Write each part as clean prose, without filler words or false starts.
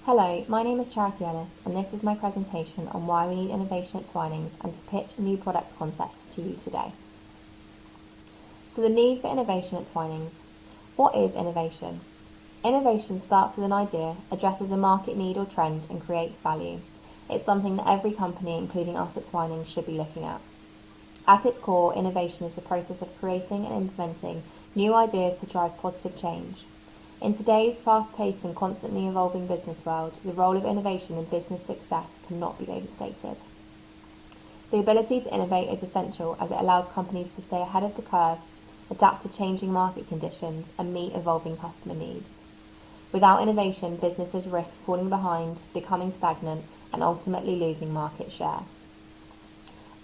Hello, my name is Charity Ellis, and this is my presentation on why we need innovation at Twinings and to pitch a new product concept to you today. So the need for innovation at Twinings. What is innovation? Innovation starts with an idea, addresses a market need or trend, and creates value. It's something that every company, including us at Twinings, should be looking at. At its core, innovation is the process of creating and implementing new ideas to drive positive change. In today's fast-paced and constantly evolving business world, the role of innovation in business success cannot be overstated. The ability to innovate is essential as it allows companies to stay ahead of the curve, adapt to changing market conditions, and meet evolving customer needs. Without innovation, businesses risk falling behind, becoming stagnant, and ultimately losing market share.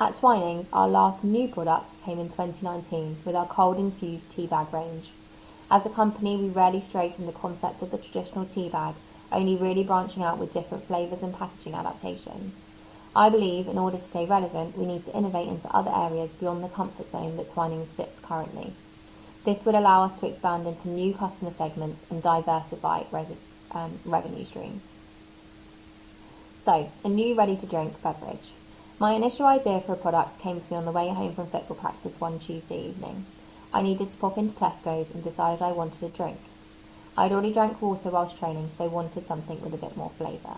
At Twinings, our last new product came in 2019 with our cold-infused tea bag range. As a company, we rarely stray from the concept of the traditional tea bag, only really branching out with different flavours and packaging adaptations. I believe in order to stay relevant, we need to innovate into other areas beyond the comfort zone that Twinings sits currently. This would allow us to expand into new customer segments and diversify revenue streams. So, a new ready-to-drink beverage. My initial idea for a product came to me on the way home from football practice one Tuesday evening. I needed to pop into Tesco's and decided I wanted a drink. I'd already drank water whilst training, so wanted something with a bit more flavour.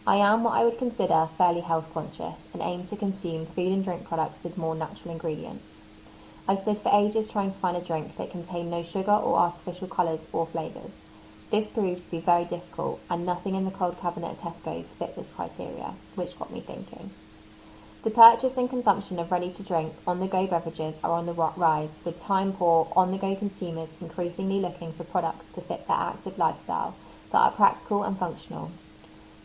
I am what I would consider fairly health conscious and aim to consume food and drink products with more natural ingredients. I stood for ages trying to find a drink that contained no sugar or artificial colours or flavours. This proved to be very difficult, and nothing in the cold cabinet at Tesco's fit this criteria, which got me thinking. The purchase and consumption of ready-to-drink on-the-go beverages are on the rise, with time-poor, on-the-go consumers increasingly looking for products to fit their active lifestyle that are practical and functional.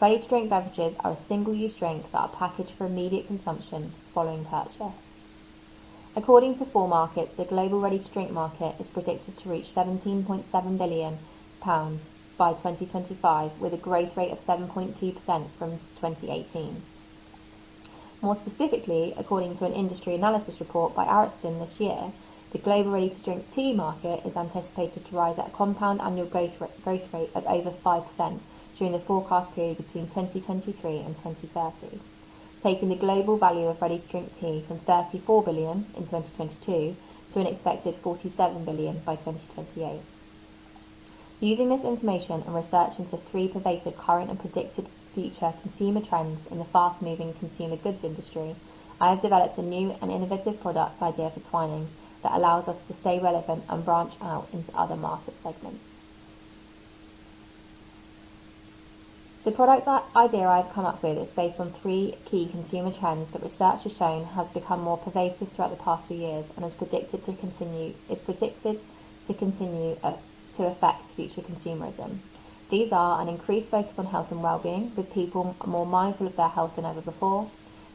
Ready-to-drink beverages are a single-use drink that are packaged for immediate consumption following purchase. According to 4Markets, the global ready-to-drink market is predicted to reach £17.7 billion by 2025, with a growth rate of 7.2% from 2018. More specifically, according to an industry analysis report by Ariston this year, the global ready-to-drink tea market is anticipated to rise at a compound annual growth rate of over 5% during the forecast period between 2023 and 2030, taking the global value of ready-to-drink tea from $34 billion in 2022 to an expected $47 billion by 2028. Using this information and research into 3 pervasive current and predicted future consumer trends in the fast-moving consumer goods industry, I have developed a new and innovative product idea for Twinings that allows us to stay relevant and branch out into other market segments. The product idea I have come up with is based on 3 key consumer trends that research has shown has become more pervasive throughout the past few years and is predicted to continue to affect future consumerism. These are an increased focus on health and well-being, with people more mindful of their health than ever before,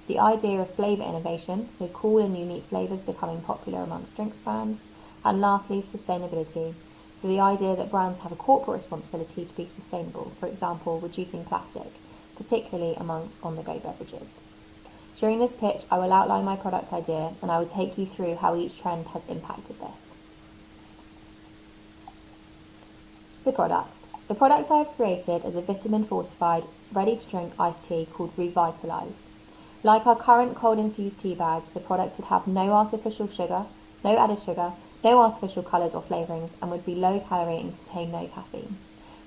the idea of flavour innovation, so cool and unique flavours becoming popular amongst drinks brands, and lastly, sustainability, so the idea that brands have a corporate responsibility to be sustainable, for example, reducing plastic, particularly amongst on-the-go beverages. During this pitch, I will outline my product idea and I will take you through how each trend has impacted this. The product I have created is a vitamin-fortified, ready-to-drink iced tea called Revi. Like our current cold-infused tea bags, the product would have no artificial sugar, no added sugar, no artificial colours or flavourings, and would be low-calorie and contain no caffeine.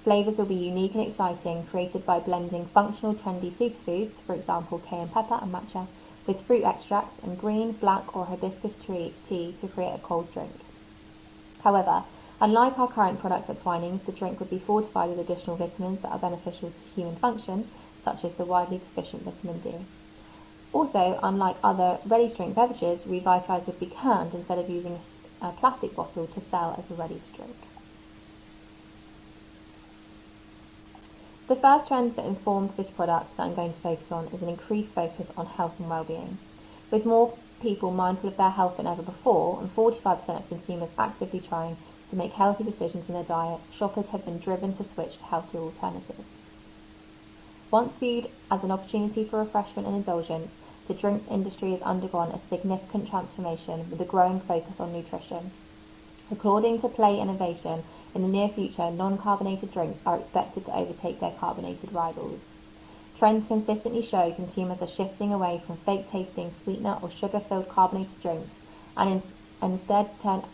Flavours will be unique and exciting, created by blending functional, trendy superfoods, for example cayenne pepper and matcha, with fruit extracts and green, black or hibiscus tea to create a cold drink. However, unlike our current products at Twinings, the drink would be fortified with additional vitamins that are beneficial to human function, such as the widely deficient vitamin D. Also, unlike other ready-to-drink beverages, Revi would be canned instead of using a plastic bottle to sell as a ready-to-drink. The first trend that informed this product that I'm going to focus on is an increased focus on health and well-being. With more people mindful of their health than ever before, and 45% of consumers actively trying to make healthy decisions in their diet, shoppers have been driven to switch to healthier alternatives. Once viewed as an opportunity for refreshment and indulgence, the drinks industry has undergone a significant transformation with a growing focus on nutrition. According to Flavour Innovation, in the near future, non-carbonated drinks are expected to overtake their carbonated rivals. Trends consistently show consumers are shifting away from fake-tasting, sweetener or sugar-filled carbonated drinks and instead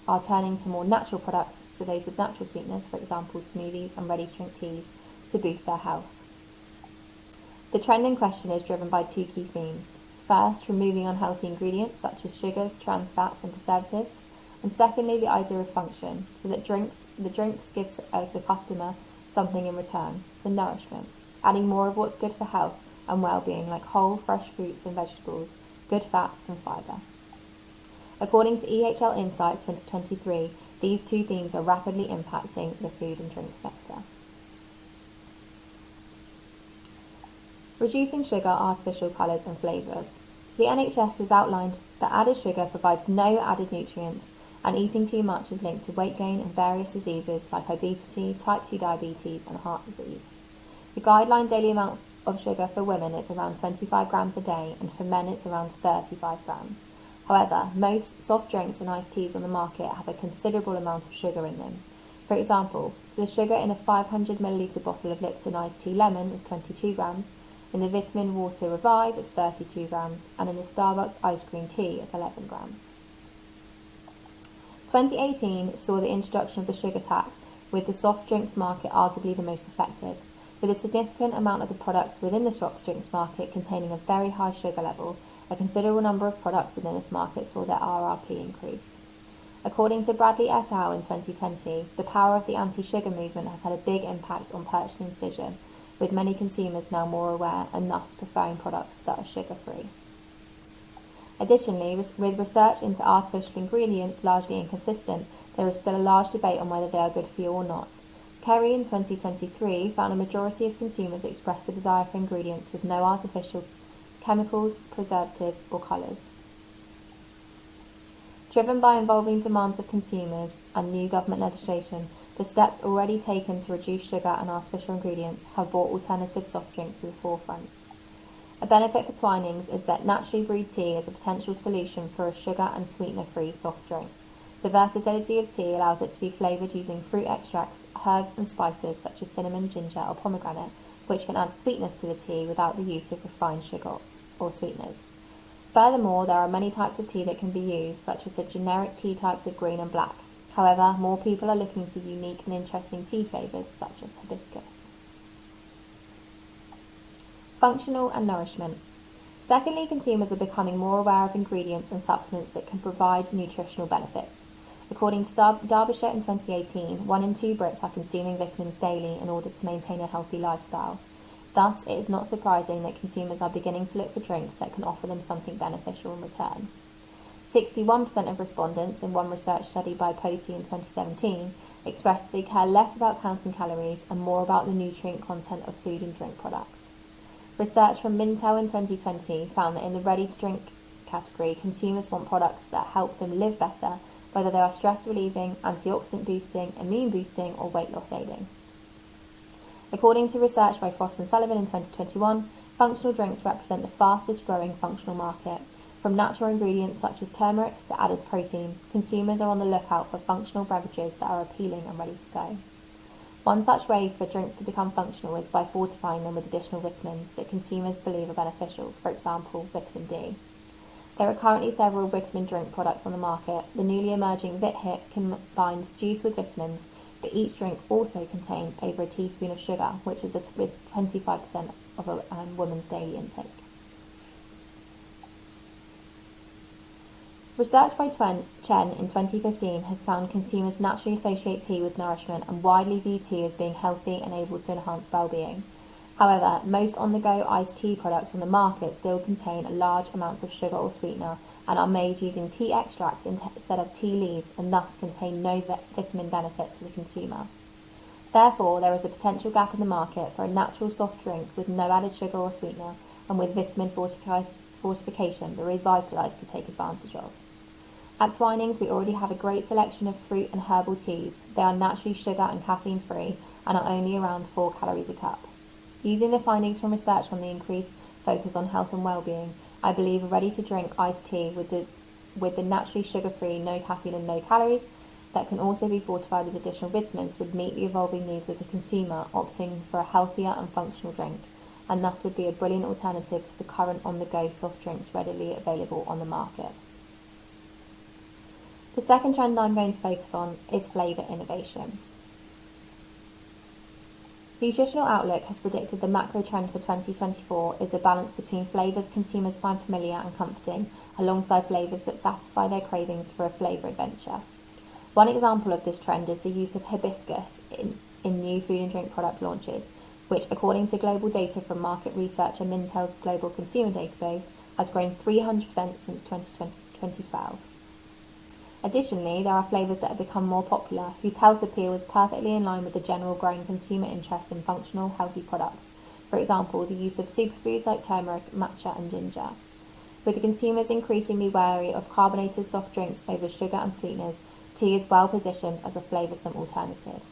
are turning to more natural products, so those with natural sweeteners, for example smoothies and ready-to-drink teas, to boost their health. The trend in question is driven by two key themes. First, removing unhealthy ingredients such as sugars, trans fats and preservatives, and secondly, the idea of function, so that the drinks gives the customer something in return, so nourishment, adding more of what's good for health and well-being, like whole, fresh fruits and vegetables, good fats and fibre. According to EHL Insights 2023, these two themes are rapidly impacting the food and drink sector. Reducing sugar, artificial colours and flavours. The NHS has outlined that added sugar provides no added nutrients, and eating too much is linked to weight gain and various diseases like obesity, type 2 diabetes and heart disease. The guideline daily amount of sugar for women is around 25 grams a day, and for men it's around 35 grams. However, most soft drinks and iced teas on the market have a considerable amount of sugar in them. For example, the sugar in a 500 milliliter bottle of Lipton iced tea lemon is 22 grams, in the vitamin water Revi it's 32 grams, and in the Starbucks ice cream tea it's 11 grams. 2018 saw the introduction of the sugar tax, with the soft drinks market arguably the most affected, with a significant amount of the products within the soft drinks market containing a very high sugar level. A considerable number of products within this market saw their RRP increase. According to Bradley et al. In 2020, the power of the anti-sugar movement has had a big impact on purchasing decision, with many consumers now more aware and thus preferring products that are sugar-free. Additionally, with research into artificial ingredients largely inconsistent, there is still a large debate on whether they are good for you or not. Kerry in 2023 found a majority of consumers expressed a desire for ingredients with no artificial chemicals, preservatives or colours. Driven by evolving demands of consumers and new government legislation, the steps already taken to reduce sugar and artificial ingredients have brought alternative soft drinks to the forefront. A benefit for Twinings is that naturally brewed tea is a potential solution for a sugar and sweetener-free soft drink. The versatility of tea allows it to be flavoured using fruit extracts, herbs and spices such as cinnamon, ginger or pomegranate, which can add sweetness to the tea without the use of refined sugar or sweeteners. Furthermore, there are many types of tea that can be used, such as the generic tea types of green and black. However, more people are looking for unique and interesting tea flavours, such as hibiscus. Functional and nourishment. Secondly, consumers are becoming more aware of ingredients and supplements that can provide nutritional benefits. According to Derbyshire in 2018, 1 in 2 Brits are consuming vitamins daily in order to maintain a healthy lifestyle. Thus, it is not surprising that consumers are beginning to look for drinks that can offer them something beneficial in return. 61% of respondents in one research study by Coty in 2017 expressed that they care less about counting calories and more about the nutrient content of food and drink products. Research from Mintel in 2020 found that in the ready-to-drink category, consumers want products that help them live better, whether they are stress-relieving, antioxidant boosting, immune boosting, or weight loss aiding. According to research by Frost and Sullivan in 2021, functional drinks represent the fastest growing functional market. From natural ingredients such as turmeric to added protein, consumers are on the lookout for functional beverages that are appealing and ready to go. One such way for drinks to become functional is by fortifying them with additional vitamins that consumers believe are beneficial, for example, vitamin D. There are currently several vitamin drink products on the market. The newly emerging VitHit combines juice with vitamins, but each drink also contains over a teaspoon of sugar, which is 25% of a woman's daily intake. Research by Chen in 2015 has found consumers naturally associate tea with nourishment and widely view tea as being healthy and able to enhance well-being. However, most on-the-go iced tea products on the market still contain large amounts of sugar or sweetener and are made using tea extracts instead of tea leaves and thus contain no vitamin benefit to the consumer. Therefore, there is a potential gap in the market for a natural soft drink with no added sugar or sweetener and with vitamin fortification that Revitalise could take advantage of. At Twinings, we already have a great selection of fruit and herbal teas. They are naturally sugar and caffeine free and are only around 4 calories a cup. Using the findings from research on the increased focus on health and well-being, I believe a ready-to-drink iced tea with the naturally sugar-free, no caffeine and no calories, that can also be fortified with additional vitamins would meet the evolving needs of the consumer opting for a healthier and functional drink, and thus would be a brilliant alternative to the current on-the-go soft drinks readily available on the market. The second trend I'm going to focus on is flavour innovation. Nutritional Outlook has predicted the macro trend for 2024 is a balance between flavours consumers find familiar and comforting, alongside flavours that satisfy their cravings for a flavour adventure. One example of this trend is the use of hibiscus in new food and drink product launches, which, according to global data from market researcher Mintel's Global Consumer Database, has grown 300% since 2012. Additionally, there are flavours that have become more popular, whose health appeal is perfectly in line with the general growing consumer interest in functional, healthy products. For example, the use of superfoods like turmeric, matcha and ginger. With the consumers increasingly wary of carbonated soft drinks over sugar and sweeteners, tea is well positioned as a flavoursome alternative.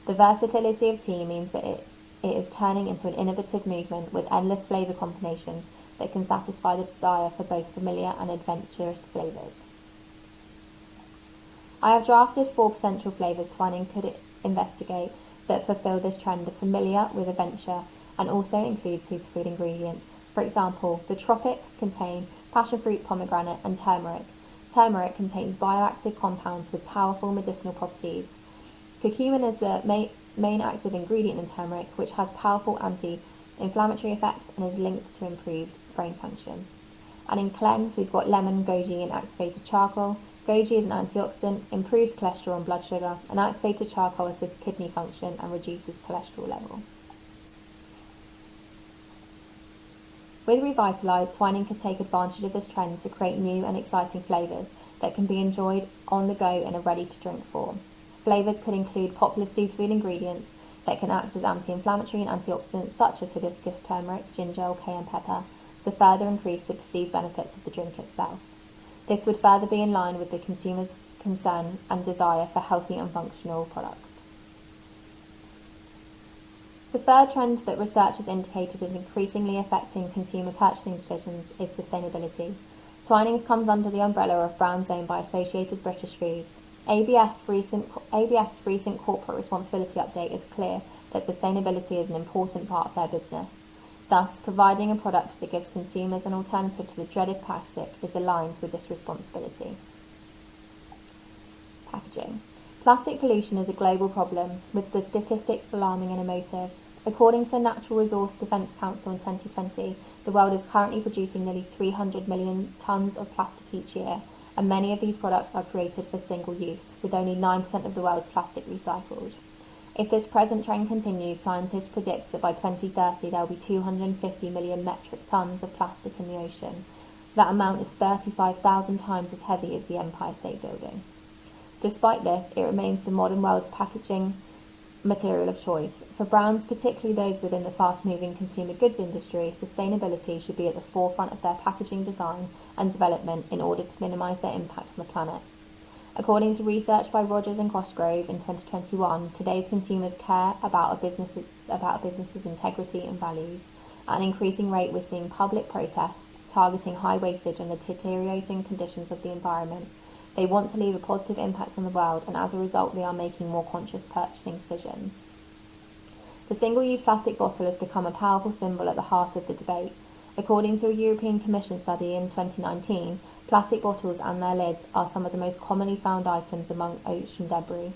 The versatility of tea means that it is turning into an innovative movement with endless flavour combinations that can satisfy the desire for both familiar and adventurous flavours. I have drafted 4 potential flavours Twinings could investigate that fulfil this trend of familiar with adventure and also include superfood ingredients. For example, the tropics contain passion fruit, pomegranate and turmeric. Turmeric contains bioactive compounds with powerful medicinal properties. Curcumin is the main active ingredient in turmeric, which has powerful anti-inflammatory effects and is linked to improved brain function. And in cleanse, we've got lemon, goji and activated charcoal. Goji is an antioxidant, improves cholesterol and blood sugar, and activated charcoal assists kidney function and reduces cholesterol level. With Revitalise, Twinings could take advantage of this trend to create new and exciting flavours that can be enjoyed on the go in a ready-to-drink form. Flavours could include popular superfood ingredients that can act as anti-inflammatory and antioxidants such as hibiscus, turmeric, ginger or cayenne pepper to further increase the perceived benefits of the drink itself. This would further be in line with the consumer's concern and desire for healthy and functional products. The third trend that research has indicated is increasingly affecting consumer purchasing decisions is sustainability. Twinings comes under the umbrella of brands owned by Associated British Foods. ABF's recent corporate responsibility update is clear that sustainability is an important part of their business. Thus, providing a product that gives consumers an alternative to the dreaded plastic is aligned with this responsibility. Packaging. Plastic pollution is a global problem, with the statistics alarming and emotive. According to the Natural Resource Defence Council in 2020, the world is currently producing nearly 300 million tonnes of plastic each year, and many of these products are created for single use, with only 9% of the world's plastic recycled. If this present trend continues, scientists predict that by 2030 there will be 250 million metric tonnes of plastic in the ocean. That amount is 35,000 times as heavy as the Empire State Building. Despite this, it remains the modern world's packaging material of choice. For brands, particularly those within the fast-moving consumer goods industry, sustainability should be at the forefront of their packaging design and development in order to minimise their impact on the planet. According to research by Rogers and Cosgrove in 2021, today's consumers care about a business's integrity and values. At an increasing rate, we're seeing public protests targeting high wastage and the deteriorating conditions of the environment. They want to leave a positive impact on the world, and as a result, they are making more conscious purchasing decisions. The single-use plastic bottle has become a powerful symbol at the heart of the debate. According to a European Commission study in 2019, plastic bottles and their lids are some of the most commonly found items among ocean debris.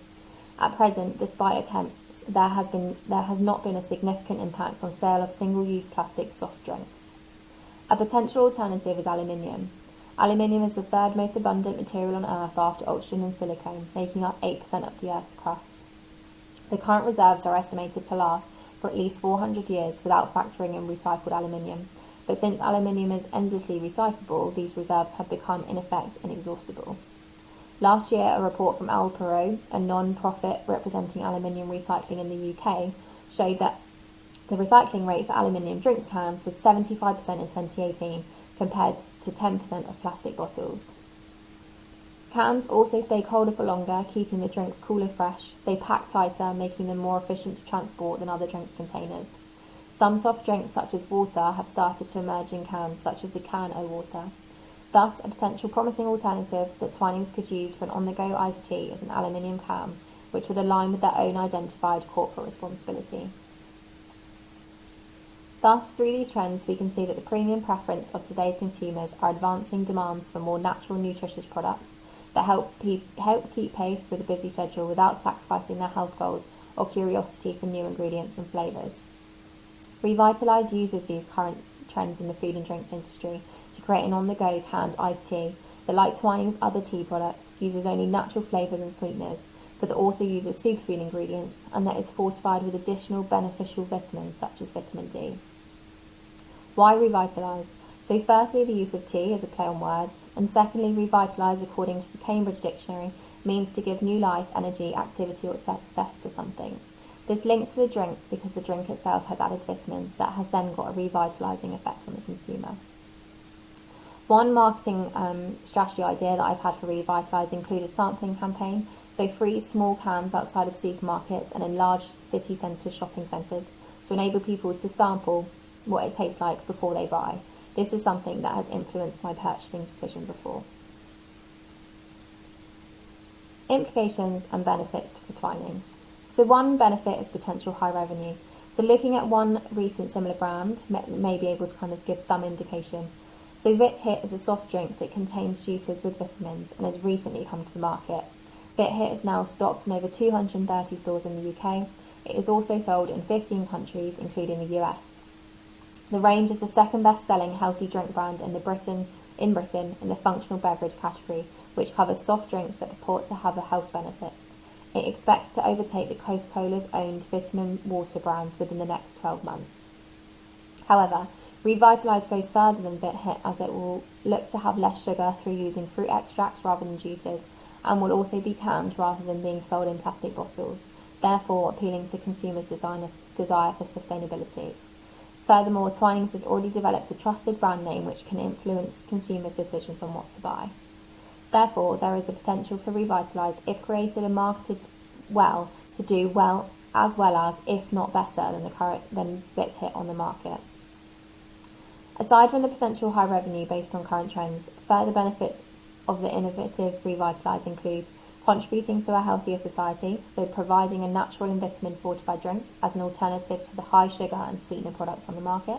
At present, despite attempts, there has not been a significant impact on sale of single-use plastic soft drinks. A potential alternative is aluminium. Aluminium is the third most abundant material on Earth after oxygen and silicone, making up 8% of the Earth's crust. The current reserves are estimated to last for at least 400 years without factoring in recycled aluminium. But since aluminium is endlessly recyclable, these reserves have become, in effect, inexhaustible. Last year, a report from Alpro, a non-profit representing aluminium recycling in the UK, showed that the recycling rate for aluminium drinks cans was 75% in 2018, compared to 10% of plastic bottles. Cans also stay colder for longer, keeping the drinks cooler fresh. They pack tighter, making them more efficient to transport than other drinks containers. Some soft drinks, such as water, have started to emerge in cans, such as the Can O Water. Thus, a potential promising alternative that Twinings could use for an on-the-go iced tea is an aluminium can, which would align with their own identified corporate responsibility. Thus, through these trends, we can see that the premium preference of today's consumers are advancing demands for more natural, nutritious products that help keep pace with a busy schedule without sacrificing their health goals or curiosity for new ingredients and flavours. Revitalise uses these current trends in the food and drinks industry to create an on-the-go canned iced tea that, like Twinings' other tea products, uses only natural flavours and sweeteners, but that also uses superfood ingredients and that is fortified with additional beneficial vitamins such as vitamin D. Why revitalise? So firstly, the use of tea is a play on words, and secondly, revitalise, according to the Cambridge Dictionary, means to give new life, energy, activity or success to something. This links to the drink because the drink itself has added vitamins that has then got a revitalising effect on the consumer. One marketing strategy idea that I've had for Revitalise include a sampling campaign, so freeze small cans outside of supermarkets and in large city centre shopping centres to enable people to sample what it tastes like before they buy. This is something that has influenced my purchasing decision before. Implications and benefits for Twinings. So one benefit is potential high revenue. So looking at one recent similar brand may be able to kind of give some indication. So Vit Hit is a soft drink that contains juices with vitamins and has recently come to the market. Vit Hit is now stocked in over 230 stores in the UK. It is also sold in 15 countries, including the US. The range is the second best-selling healthy drink brand in Britain in the functional beverage category, which covers soft drinks that purport to have health benefits. It expects to overtake the Coca-Cola's owned vitamin water brand within the next 12 months. However, Revitalise goes further than Vit Hit, as it will look to have less sugar through using fruit extracts rather than juices, and will also be canned rather than being sold in plastic bottles, therefore appealing to consumers' desire for sustainability. Furthermore, Twinings has already developed a trusted brand name which can influence consumers' decisions on what to buy. Therefore, there is a potential for Revitalise, if created and marketed well, to do well as, if not better, than Vit Hit on the market. Aside from the potential high revenue based on current trends, further benefits of the innovative Revitalise include contributing to a healthier society, so providing a natural and vitamin fortified drink as an alternative to the high sugar and sweetener products on the market.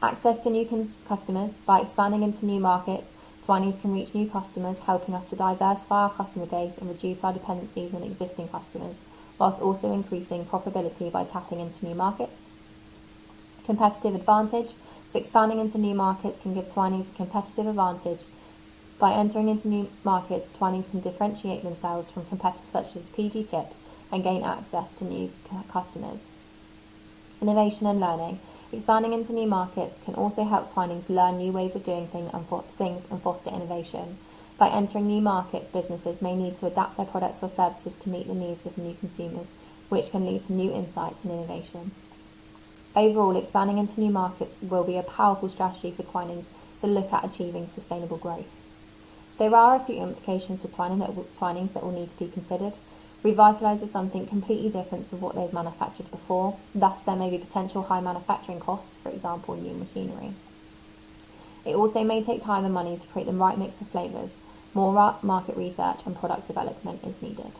Access to new customers. By expanding into new markets, Twinings can reach new customers, helping us to diversify our customer base and reduce our dependencies on existing customers, whilst also increasing profitability by tapping into new markets. Competitive advantage. So expanding into new markets can give Twinings a competitive advantage. By entering into new markets, Twinings can differentiate themselves from competitors such as PG Tips and gain access to new customers. Innovation and learning. Expanding into new markets can also help Twinings learn new ways of doing things and foster innovation. By entering new markets, businesses may need to adapt their products or services to meet the needs of new consumers, which can lead to new insights and innovation. Overall, expanding into new markets will be a powerful strategy for Twinings to look at achieving sustainable growth. There are a few implications for Twinings that will need to be considered. Revitalise is something completely different to what they've manufactured before, thus there may be potential high manufacturing costs, for example new machinery. It also may take time and money to create the right mix of flavours. More market research and product development is needed.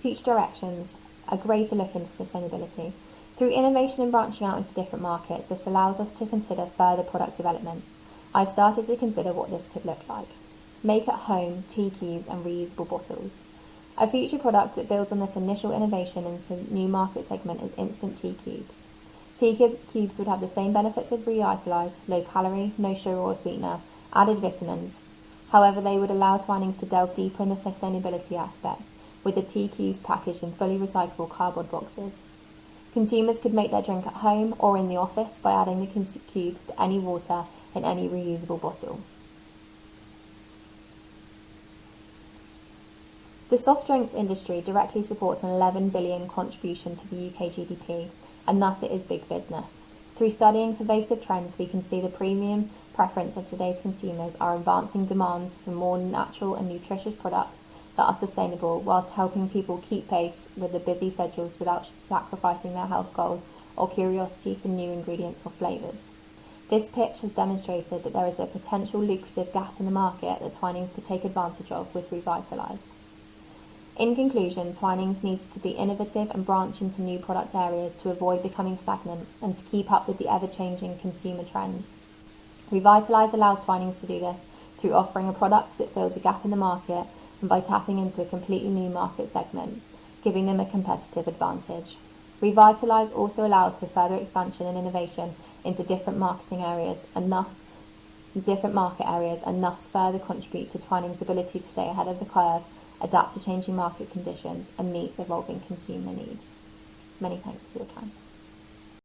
Future directions. A greater look into sustainability. Through innovation and branching out into different markets, this allows us to consider further product developments. I've started to consider what this could look like. Make at home tea cubes and reusable bottles. A future product that builds on this initial innovation into new market segment is instant tea cubes. Tea cubes would have the same benefits of Revitalise, low calorie, no sugar or sweetener, added vitamins. However, they would allow Twinings to delve deeper in the sustainability aspect, with the tea cubes packaged in fully recyclable cardboard boxes. Consumers could make their drink at home or in the office by adding the cubes to any water in any reusable bottle. The soft drinks industry directly supports an 11 billion contribution to the UK GDP, and thus it is big business. Through studying pervasive trends, we can see the premium preference of today's consumers are advancing demands for more natural and nutritious products that are sustainable, whilst helping people keep pace with the busy schedules without sacrificing their health goals or curiosity for new ingredients or flavours. This pitch has demonstrated that there is a potential lucrative gap in the market that Twinings could take advantage of with Revitalise. In conclusion, Twinings needs to be innovative and branch into new product areas to avoid becoming stagnant and to keep up with the ever-changing consumer trends. Revitalise allows Twinings to do this through offering a product that fills a gap in the market and by tapping into a completely new market segment, giving them a competitive advantage. Revitalise also allows for further expansion and innovation into different market areas and thus further contribute to Twinings' ability to stay ahead of the curve, adapt to changing market conditions and meet evolving consumer needs. Many thanks for your time.